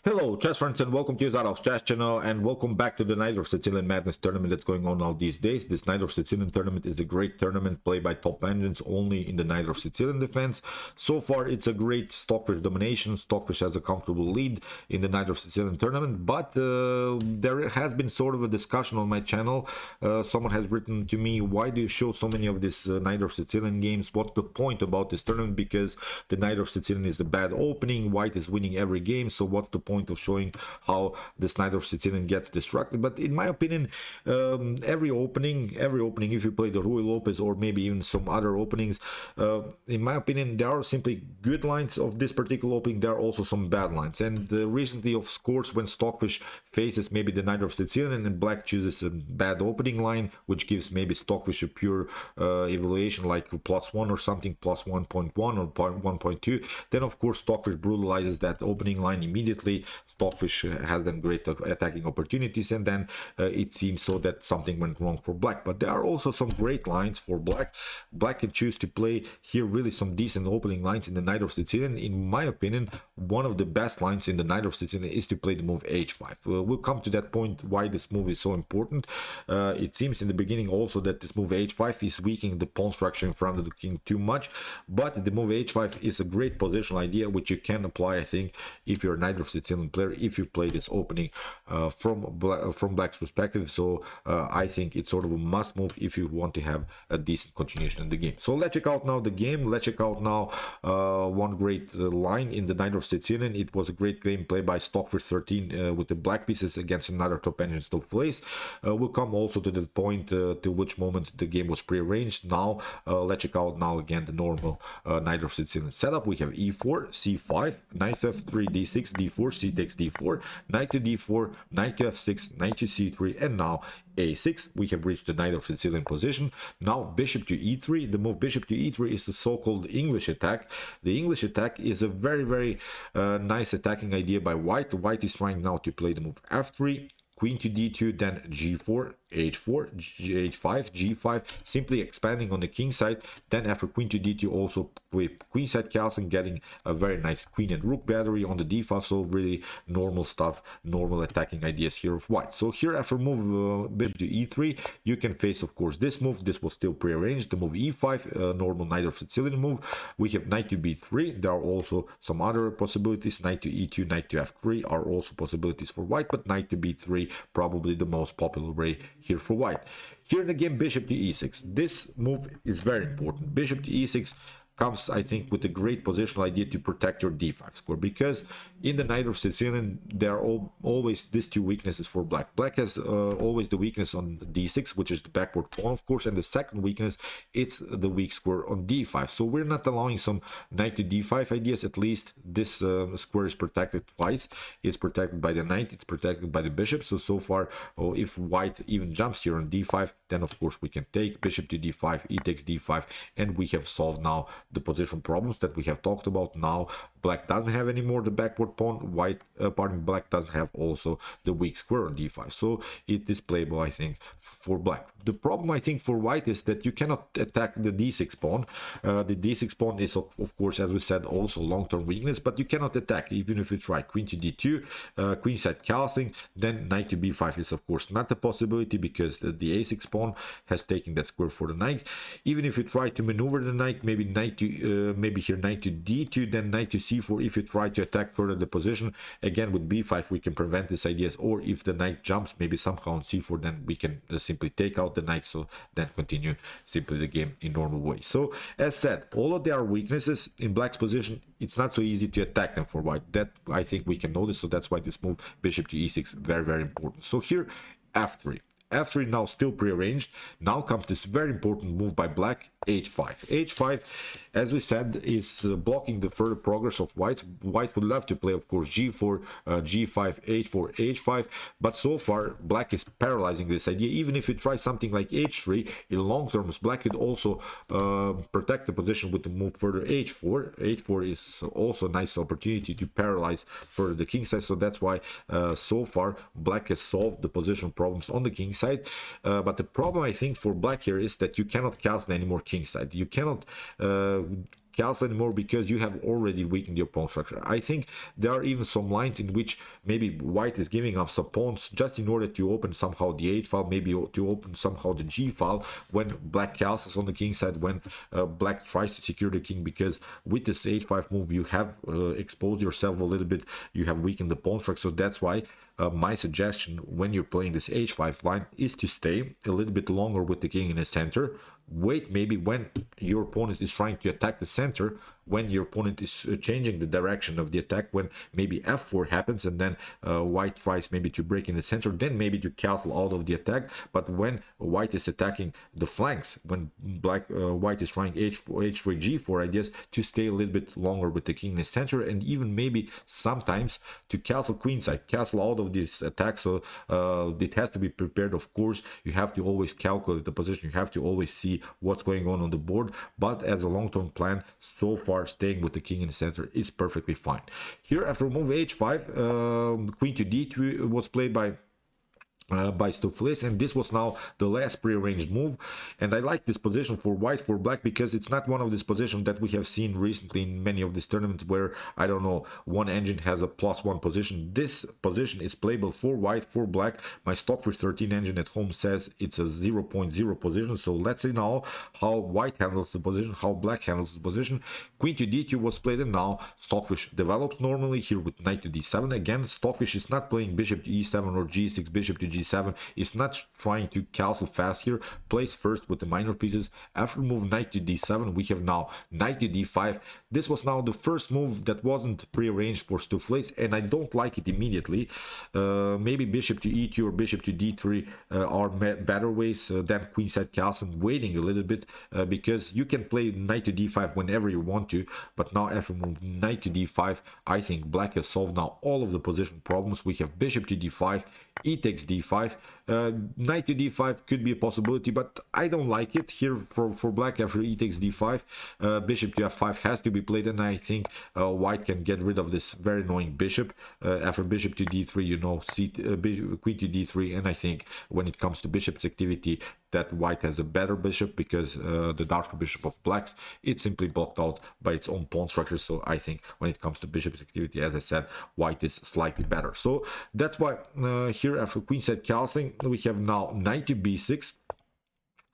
Hello, chess friends, and welcome to Zadov's chess channel, and welcome back to the Najdorf Sicilian Madness tournament that's going on now these days. This Najdorf Sicilian tournament is a great tournament played by top engines only in the Najdorf Sicilian defense. So far, it's a great Stockfish domination. Stockfish has a comfortable lead in the Najdorf Sicilian tournament, but there has been sort of a discussion on my channel. Someone has written to me, why do you show so many of these Najdorf Sicilian games? What's the point about this tournament? Because the Najdorf Sicilian is a bad opening, white is winning every game, so what's the point of showing how the Najdorf Sicilian gets destructed? But in my opinion, every opening, if you play the Ruy Lopez or maybe even some other openings, in my opinion, there are simply good lines of this particular opening. There are also some bad lines, and recently, of course, when Stockfish faces maybe the Najdorf Sicilian and black chooses a bad opening line, which gives maybe Stockfish a pure evaluation like +1 or something, +1.1 or 1.2, then of course Stockfish brutalizes that opening line immediately. Stockfish has then great attacking opportunities, and then it seems so that something went wrong for black. But there are also some great lines for black. Black can choose to play here really some decent opening lines in the Najdorf Sicilian. In my opinion, one of the best lines in the Najdorf Sicilian is to play the move h5. We'll come to that point why this move is so important. It seems in the beginning also that this move h5 is weakening the pawn structure in front of the king too much, but the move h5 is a great positional idea which you can apply, I think, if you're a Najdorf Sicilian player, if you play this opening from black's perspective. So I think it's sort of a must move if you want to have a decent continuation in the game. So let's check out now the game. Let's check out now one great line in the Najdorf Sicilian. It was a great game played by Stockfish 13 with the black pieces against another top engine Stoofvlees. We'll come also to the point to which moment the game was prearranged. Now let's check out now again the normal Najdorf Sicilian setup. We have e4, c5, knight to f3, d6, d4, c takes d4, knight to d4, knight to f6, knight to c3, and now a6. We have reached the Najdorf Sicilian position. Now bishop to e3. The move bishop to e3 is the so-called English attack. The English attack is a very nice attacking idea by white. White is trying now to play the move f3, queen to d2, then g4, h4, h5, g5, simply expanding on the king side. Then after queen to d2, also with queenside castle, getting a very nice queen and rook battery on the d file. So really normal stuff, normal attacking ideas here of white. So here after move bishop to e3, you can face of course this move. This was still prearranged. The move e5, normal Najdorf Sicilian move. We have knight to b3. There are also some other possibilities. Knight to e2, knight to f3 are also possibilities for white, but knight to b3 probably the most popular way here for white. Here in the game, bishop to e6. This move is very important. Bishop to e6 comes, I think, with a great positional idea to protect your d5 square, because in the Najdorf Sicilian there are always these two weaknesses for black. Black has always the weakness on d6, which is the backward pawn, of course, and the second weakness, it's the weak square on d5. So we're not allowing some knight to d5 ideas. At least this square is protected twice. It's protected by the knight, it's protected by the bishop. So far, if white even jumps here on d5, then of course we can take bishop to d5, e takes d5, and we have solved now the position problems that we have talked about. Now black doesn't have anymore the backward pawn, white black doesn't have also the weak square on d5, so it is playable, I think, for black. The problem, I think, for white is that you cannot attack the d6 pawn. The d6 pawn is of course, as we said, also long-term weakness, but you cannot attack even if you try queen to d2, queenside castling. Then knight to b5 is of course not a possibility because the a6 pawn has taken that square for the knight. Even if you try to maneuver the knight, maybe knight to maybe here knight to d2, then knight to c4. If you try to attack further the position, again with b5 we can prevent these ideas, or if the knight jumps maybe somehow on c4, then we can simply take out the knight, so then continue simply the game in normal way. So as said, all of their weaknesses in black's position, it's not so easy to attack them for white. That I think we can notice, so that's why this move bishop to e6 very important. So here f3. F3 now still prearranged. Now comes this very important move by black, h5. h5, as we said, is blocking the further progress of white. White would love to play, of course, g4, g5, h4, h5, but so far black is paralyzing this idea. Even if you try something like h3, in long terms black could also protect the position with the move further h4. h4 is also a nice opportunity to paralyze further the king side, so that's why so far black has solved the position problems on the king side. But the problem, I think, for black here is that you cannot castle anymore king side. You cannot castle anymore because you have already weakened your pawn structure. I think there are even some lines in which maybe white is giving up some pawns just in order to open somehow the h file, maybe to open somehow the g file when black castles on the king side, when black tries to secure the king, because with this h5 move you have exposed yourself a little bit, you have weakened the pawn structure. So that's why my suggestion when you're playing this h5 line is to stay a little bit longer with the king in the center. Wait maybe when your opponent is trying to attack the center, when your opponent is changing the direction of the attack, when maybe f4 happens and then white tries maybe to break in the center, then maybe to castle out of the attack. But when white is attacking the flanks, when white is trying h3 g4, I guess to stay a little bit longer with the king in the center, and even maybe sometimes to castle queenside, castle out of this attack. So it has to be prepared, of course. You have to always calculate the position, you have to always see what's going on the board, but as a long-term plan, so far staying with the king in the center is perfectly fine. Here after move h5, queen to d2 was played by Stoofvlees, and this was now the last prearranged move. And I like this position for white for black because it's not one of these positions that we have seen recently in many of these tournaments where, I don't know, one engine has a +1 position. This position is playable for white, for black. My Stockfish 13 engine at home says it's a 0.0 position. So let's see now how white handles the position, how black handles the position. Queen to d2 was played, and now Stockfish develops normally here with knight to d7. Again, Stockfish is not playing bishop to e7 or g6, bishop to g7, is not trying to castle fast here, plays first with the minor pieces. After move knight to d7, we have now knight to d5. This was now the first move that wasn't prearranged for Stoofvlees, and I don't like it immediately. Maybe bishop to e2 or bishop to d3 are better ways than queenside castle, waiting a little bit because you can play knight to d5 whenever you want to. But now after move knight to d5, I think black has solved now all of the position problems. We have bishop to d5, e takes d5, knight to d5 could be a possibility, but I don't like it here for black. After e takes d5, bishop to f5 has to be played, and I think white can get rid of this very annoying bishop. After bishop to d3, you know, queen to d3, and I think when it comes to bishop's activity, that white has a better bishop because the darker bishop of blacks, it's simply blocked out by its own pawn structure. So I think when it comes to bishop's activity, as I said, white is slightly better. So that's why here after queenside castling, we have now knight to b6.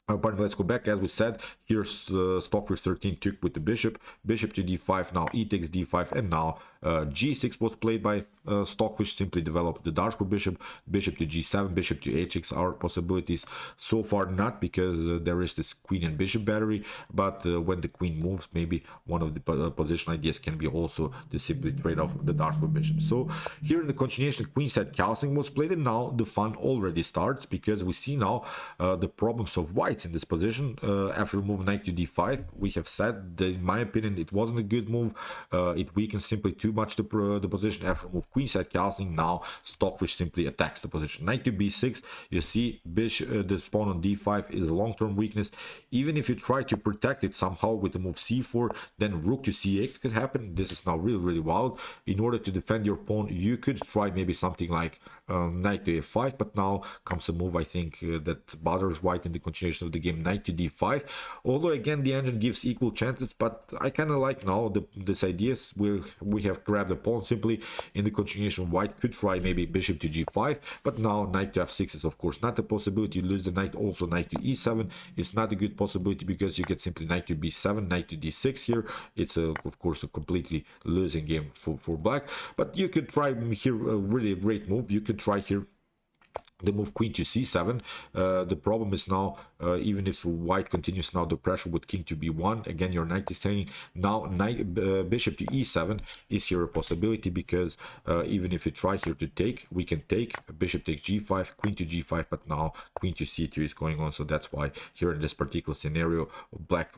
But let's go back. As we said, here's Stockfish 13 took with the bishop to d5, now e takes d5, and now g6 was played by Stockfish, simply developed the darker bishop to g7, bishop to h6 are possibilities. So far not, because there is this queen and bishop battery, but when the queen moves, maybe one of the position ideas can be also to simply trade off the darker bishop. So here in the continuation, queenside castling was played, and now the fun already starts because we see now the problems of white in this position. After move knight to d5, we have said that in my opinion it wasn't a good move. It weakens simply too much the position. After move queenside castling, now Stockfish simply attacks the position. Knight to b6, you see the pawn on d5 is a long-term weakness. Even if you try to protect it somehow with the move c4, then rook to c8 could happen. This is now really wild. In order to defend your pawn, you could try maybe something like knight to f5, but now comes a move I think that bothers white in the continuation of the game, knight to d5. Although again the engine gives equal chances, but I kind of like now this idea where we have grabbed the pawn. Simply in the continuation, white could try maybe bishop to g5, but now knight to f6 is of course not a possibility. You lose the knight. Also knight to e7 is not a good possibility because you get simply knight to b7, knight to d6 here. It's of course a completely losing game for black, but you could try here a really great move. You could try here the move queen to c7. The problem is now, even if white continues now the pressure with king to b1, again your knight is staying. Now bishop to e7 is here a possibility because even if you try here to take, we can take bishop takes g5, queen to g5, but now queen to c2 is going on. So that's why here in this particular scenario, black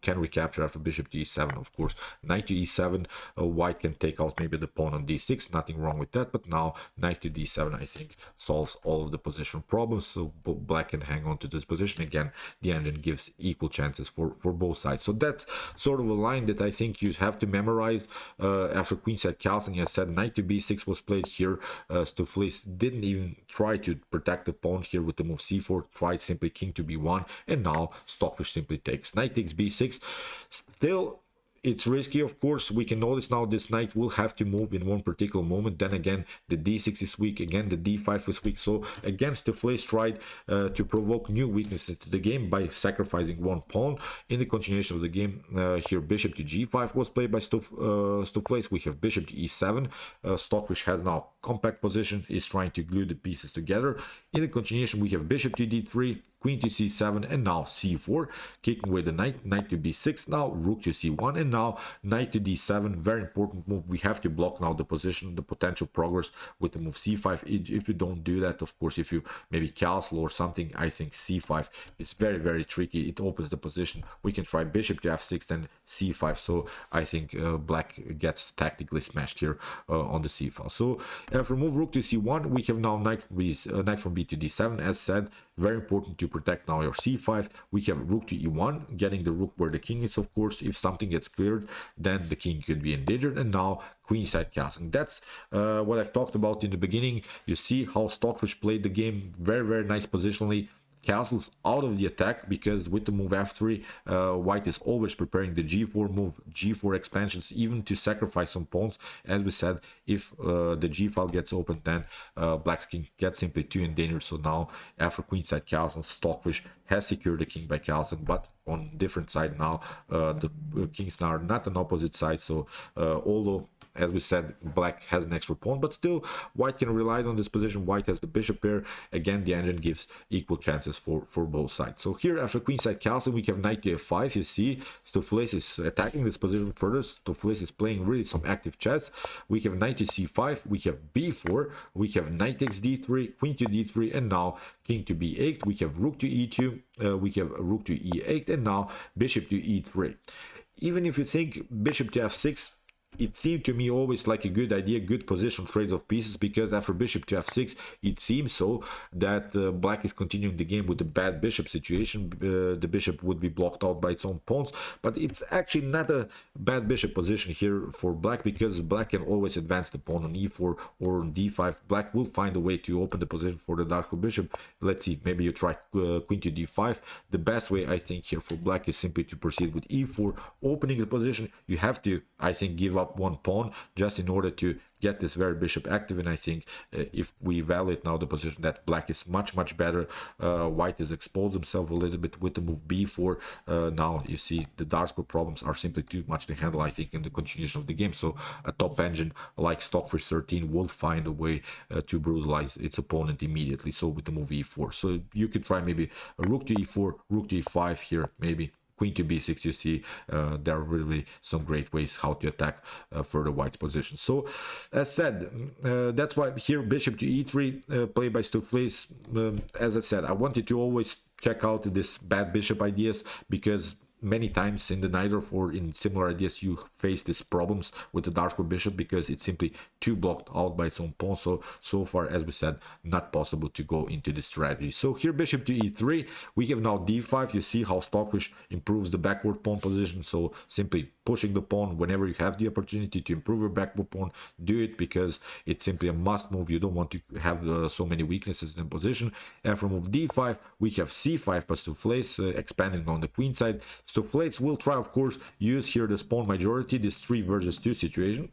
can recapture after bishop to e7. Of course, knight to e7, white can take out maybe the pawn on d6, nothing wrong with that, but now knight to d7, I think solves all of the position problems, so black can hang on to this position. Again, the engine gives equal chances for both sides. So that's sort of a line that I think you have to memorize. After queenside castling, as I said, knight to b6 was played here. Stoofvlees didn't even try to protect the pawn here with the move c4, tried simply king to b1, and now Stockfish simply takes knight takes b6. Still, it's risky, of course. We can notice now this knight will have to move in one particular moment. Then again, the d6 is weak, again the d5 is weak. So again, Stoofvlees tried to provoke new weaknesses to the game by sacrificing one pawn. In the continuation of the game, here bishop to g5 was played by Stoofvlees. We have bishop to e7. Stockfish has now compact position, is trying to glue the pieces together. In the continuation, we have bishop to d3, queen to c7, and now c4, kicking away the knight, knight to b6, now rook to c1, and now knight to d7. Very important move. We have to block now the position, the potential progress with the move c5. If you don't do that, of course, if you maybe castle or something, I think c5 is very, very tricky. It opens the position. We can try bishop to f6, then c5. So I think black gets tactically smashed here on the c file. So for move rook to c1, we have now knight from b to d7. As said, very important to protect now your c5. We have rook to e1, getting the rook where the king is. Of course, if something gets cleared, then the king could be endangered. And now queenside castling. That's what I've talked about in the beginning. You see how Stockfish played the game. Very, very nice positionally. Castles out of the attack, because with the move f3, white is always preparing the g4 move, g4 expansions, even to sacrifice some pawns. As we said, if the g file gets open, then black's king gets simply too endangered. So now after queenside castle, Stockfish has secured the king by castling, but on different side now. The kings now are not on opposite side. So although, as we said, black has an extra pawn, but still white can rely on this position. White has the bishop pair. Again, the engine gives equal chances for both sides. So here, after queenside castle, we have knight to f5. You see, Stoofvlees is attacking this position further. Stoofvlees is playing really some active chess. We have knight to c5. We have b4. We have knight takes d3, queen to d3, and now king to b8. We have rook to e2. We have rook to e8, and now bishop to e3. Even if you think bishop to f6, it seemed to me always like a good idea, good position trades of pieces, because after bishop to f6, it seems so that black is continuing the game with the bad bishop situation. The bishop would be blocked out by its own pawns, but it's actually not a bad bishop position here for black, because black can always advance the pawn on e4 or on d5. Black will find a way to open the position for the darker bishop. Let's see, maybe you try queen to d5. The best way, I think, here for black is simply to proceed with e4, opening the position. You have to, I think, give up one pawn just in order to get this very bishop active. And I think if we evaluate now the position, that black is much better. White has exposed himself a little bit with the move b4. Now you see the dark square problems are simply too much to handle, I think, in the continuation of the game. So a top engine like Stockfish 13 will find a way to brutalize its opponent immediately. So with the move e4, so you could try maybe a rook to e4, rook to e5 here, maybe queen to b6. You see, there are really some great ways how to attack further white's position. So as said, that's why here bishop to e3 played by Stoofvlees. As I said, I wanted to always check out this bad bishop ideas, because many times in the Najdorf or in similar ideas you face these problems with the dark square bishop, because it's simply too blocked out by its own pawn. So far, as we said, not possible to go into this strategy. So here bishop to e3, we have now d5. You see how Stockfish improves the backward pawn position. So simply pushing the pawn whenever you have the opportunity to improve your backward pawn, do it, because it's simply a must move. You don't want to have so many weaknesses in position. And from move d5, we have c5 plus Stoofvlees expanding on the queen side. Stoofvlees will try, of course, use here the pawn majority, this 3 versus 2 situation.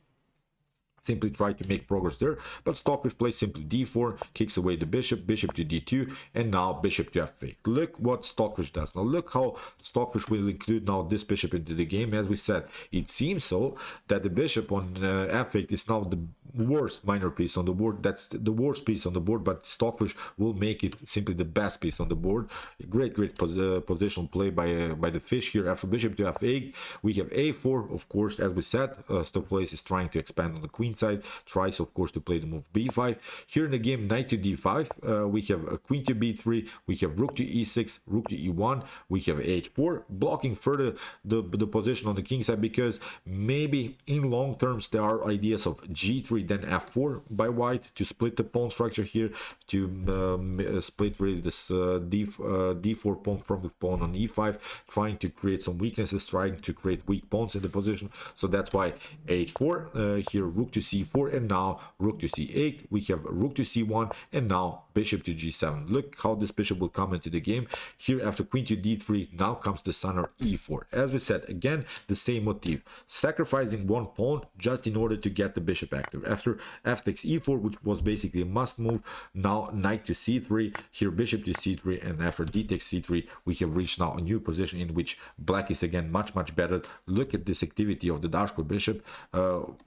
Simply try to make progress there, but Stockfish plays simply d4, kicks away the bishop, bishop to d2, and now bishop to f8. Look what Stockfish does. Now look how Stockfish will include now this bishop into the game. As we said, it seems so that the bishop on f8 is now the worst minor piece on the board. That's the worst piece on the board, but Stockfish will make it simply the best piece on the board. Great positional play by the fish here. After bishop to f8, we have a4. Of course, as we said, Stoofvlees is trying to expand on the queen king side, tries of course to play the move b5. Here in the game, knight to d5, we have queen to b3, we have rook to e6, rook to e1, we have h4, blocking further the position on the king side, because maybe in long terms there are ideas of g3 then f4 by white to split the pawn structure here, to split really this d4 pawn from the pawn on e5, trying to create some weaknesses, trying to create weak pawns in the position. So that's why h4, here rook to c4, and now rook to c8, we have rook to c1, and now bishop to g7. Look how this bishop will come into the game. Here after queen to d3, now comes the center e4. As we said, again the same motif, sacrificing one pawn just in order to get the bishop active. After f takes e4, which was basically a must move, now knight to c3, here bishop to c3, and after d takes c3, we have reached now a new position in which black is again much better. Look at this activity of the dark bishop.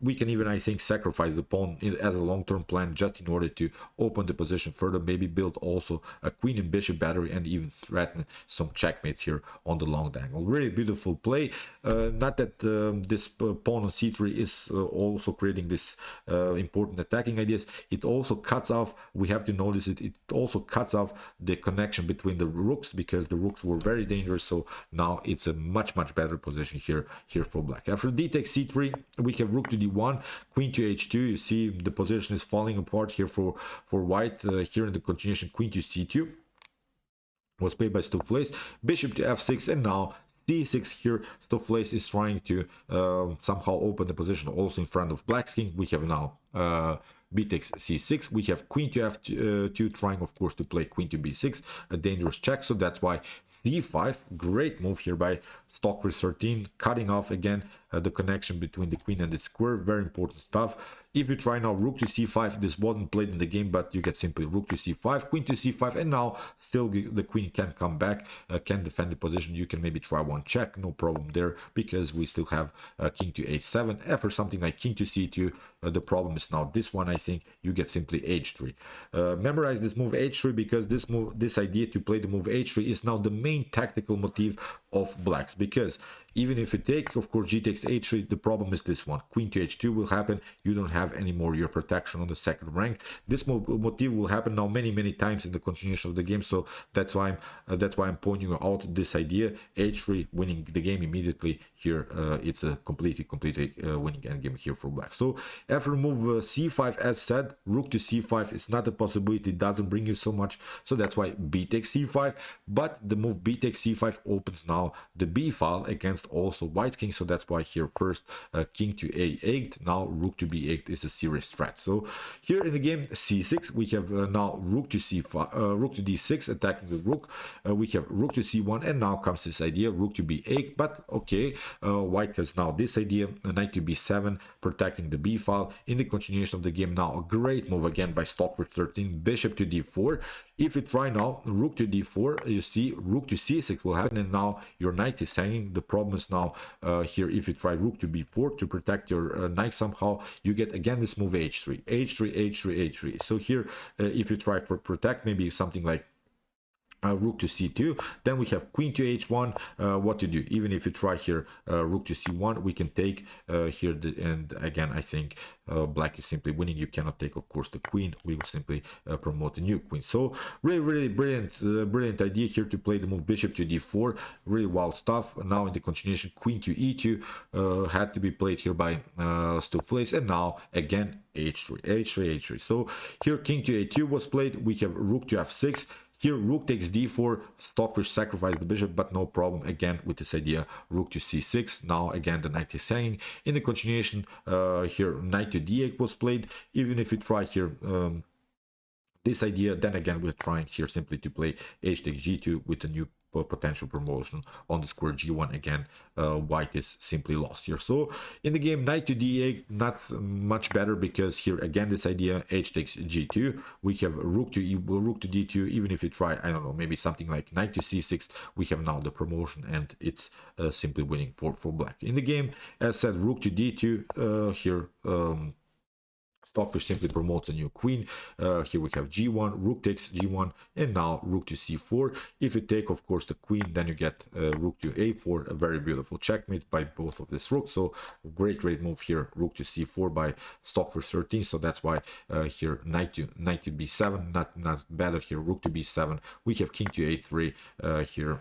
We can even, I think, sacrifice the pawn as a long-term plan just in order to open the position further, maybe build also a queen and bishop battery, and even threaten some checkmates here on the long angle. Really beautiful play. Not that this pawn on c3 is also creating this important attacking ideas. It also cuts off, we have to notice it, it also cuts off the connection between the rooks, because the rooks were very dangerous. So now it's a much better position here for black. After d takes c3, we have rook to d1, queen to h2. You see the position is falling apart here for white. Here in the continuation, queen to c2 was played by Stoofvlees, bishop to f6, and now d6. Here Stoofvlees is trying to somehow open the position also in front of black's king. We have now b takes c6, we have queen to f2, trying of course to play queen to b6, a dangerous check. So that's why c5, great move here by Stockfish 13, cutting off again the connection between the queen and the square. Very important stuff. If you try now rook to c5, this wasn't played in the game, but you get simply rook to c5, queen to c5, and now still the queen can come back, can defend the position. You can maybe try one check, no problem there, because we still have king to h7. After something like king to c2, the problem is now this one. I think you get simply h3. Memorize this move h3, because this idea to play the move h3 is now the main tactical motif of blacks, because even if you take, of course, g takes h3, the problem is this one. Queen to h2 will happen. You don't have anymore your protection on the second rank. This motif will happen now many times in the continuation of the game. So that's why I'm pointing out this idea. h3 winning the game immediately. Here it's a completely winning endgame here for black. So after move c5, as said, rook to c5 is not a possibility. It doesn't bring you so much. So that's why b takes c5. But the move b takes c5 opens now the b file against also white king. So that's why here first king to a8, now rook to b8 is a serious threat. So here in the game c6, we have now rook to c5, rook to d6, attacking the rook. We have rook to c1, and now comes this idea rook to b8. But okay, white has now this idea, knight to b7, protecting the b file. In the continuation of the game now, a great move again by Stockfish 13, bishop to d4. If you try now rook to d4, you see rook to c6 will happen, and now your knight is hanging. The problem is now here, if you try rook to b4 to protect your knight somehow, you get again this move h3, h3, h3, h3. So here if you try for protect, maybe something like rook to c2, then we have queen to h1. What to do? Even if you try here rook to c1, we can take here and again I think black is simply winning. You cannot take, of course, the queen. We will simply promote a new queen. So really brilliant idea here to play the move bishop to d4. Really wild stuff. Now in the continuation, queen to e2 had to be played here by Stoofvlees, and now again h3, h3, h3. So here king to a2 was played. We have rook to f6. Here rook takes d4, Stockfish sacrificed the bishop, but no problem again with this idea, rook to c6. Now again the knight is hanging. In the continuation, here knight to d8 was played. Even if you try here this idea, then again we're trying here simply to play h takes g2 with a new potential promotion on the square g1. Again white is simply lost here. So in the game, knight to d8 not much better, because here again this idea h takes g2. We have rook to d2. Even if you try, I don't know, maybe something like knight to c6, we have now the promotion, and it's simply winning for black. In the game, as said, rook to d2, here Stockfish simply promotes a new queen. Here we have g1, rook takes g1, and now rook to c4. If you take, of course, the queen, then you get rook to a4, a very beautiful checkmate by both of these rooks. So great move here, rook to c4 by Stockfish 13. So that's why here knight to b7, not better here, rook to b7. We have king to a3 here.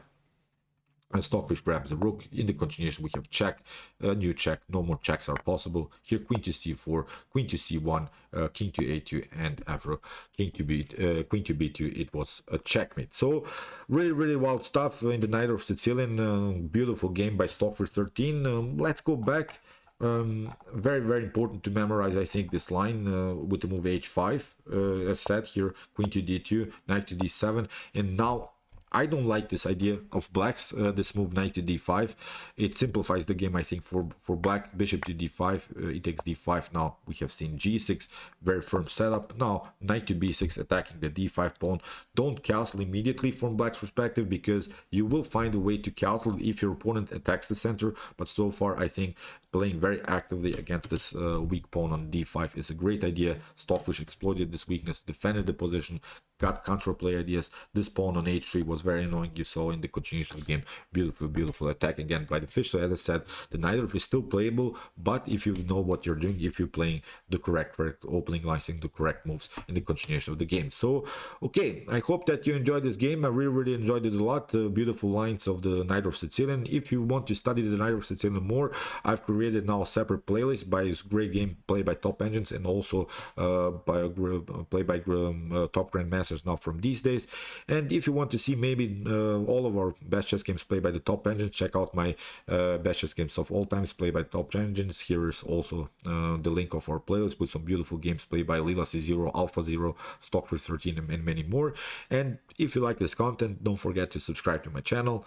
And Stockfish grabs the rook. In the continuation, we have check, new check. No more checks are possible. Here, queen to c4, queen to c1, king to a2, and after queen to b2, it was a checkmate. So, really wild stuff in the Najdorf Sicilian. Beautiful game by Stockfish 13. Let's go back. Very important to memorize, I think, this line with the move h5. As said here, queen to d2, knight to d7, and now I don't like this idea of blacks, this move knight to d5. It simplifies the game, I think, for black. Bishop to d5, it takes d5. Now we have seen g6, very firm setup. Now knight to b6, attacking the d5 pawn. Don't castle immediately from black's perspective, because you will find a way to castle if your opponent attacks the center. But so far, I think playing very actively against this weak pawn on d5 is a great idea. Stockfish exploited this weakness, defended the position, got counterplay ideas. This pawn on h3 was very annoying. You saw in the continuation of the game, beautiful attack again by the fish. So as I said, the Najdorf is still playable, but if you know what you're doing, if you're playing the correct opening lines and the correct moves in the continuation of the game. So okay, I hope that you enjoyed this game. I really enjoyed it a lot. Beautiful lines of the Najdorf Sicilian. If you want to study the Najdorf Sicilian more, I've created now a separate playlist by this great game played by top engines, and also played by top grandmasters now from these days. And if you want to see maybe all of our best chess games played by the top engines, check out my best chess games of all times played by top engines. Here is also the link of our playlist with some beautiful games played by Lila C0, Alpha 0, Stockfish 13, and many more. And if you like this content, don't forget to subscribe to my channel.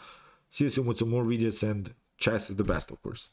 See you soon with some more videos, and chess is the best, of course.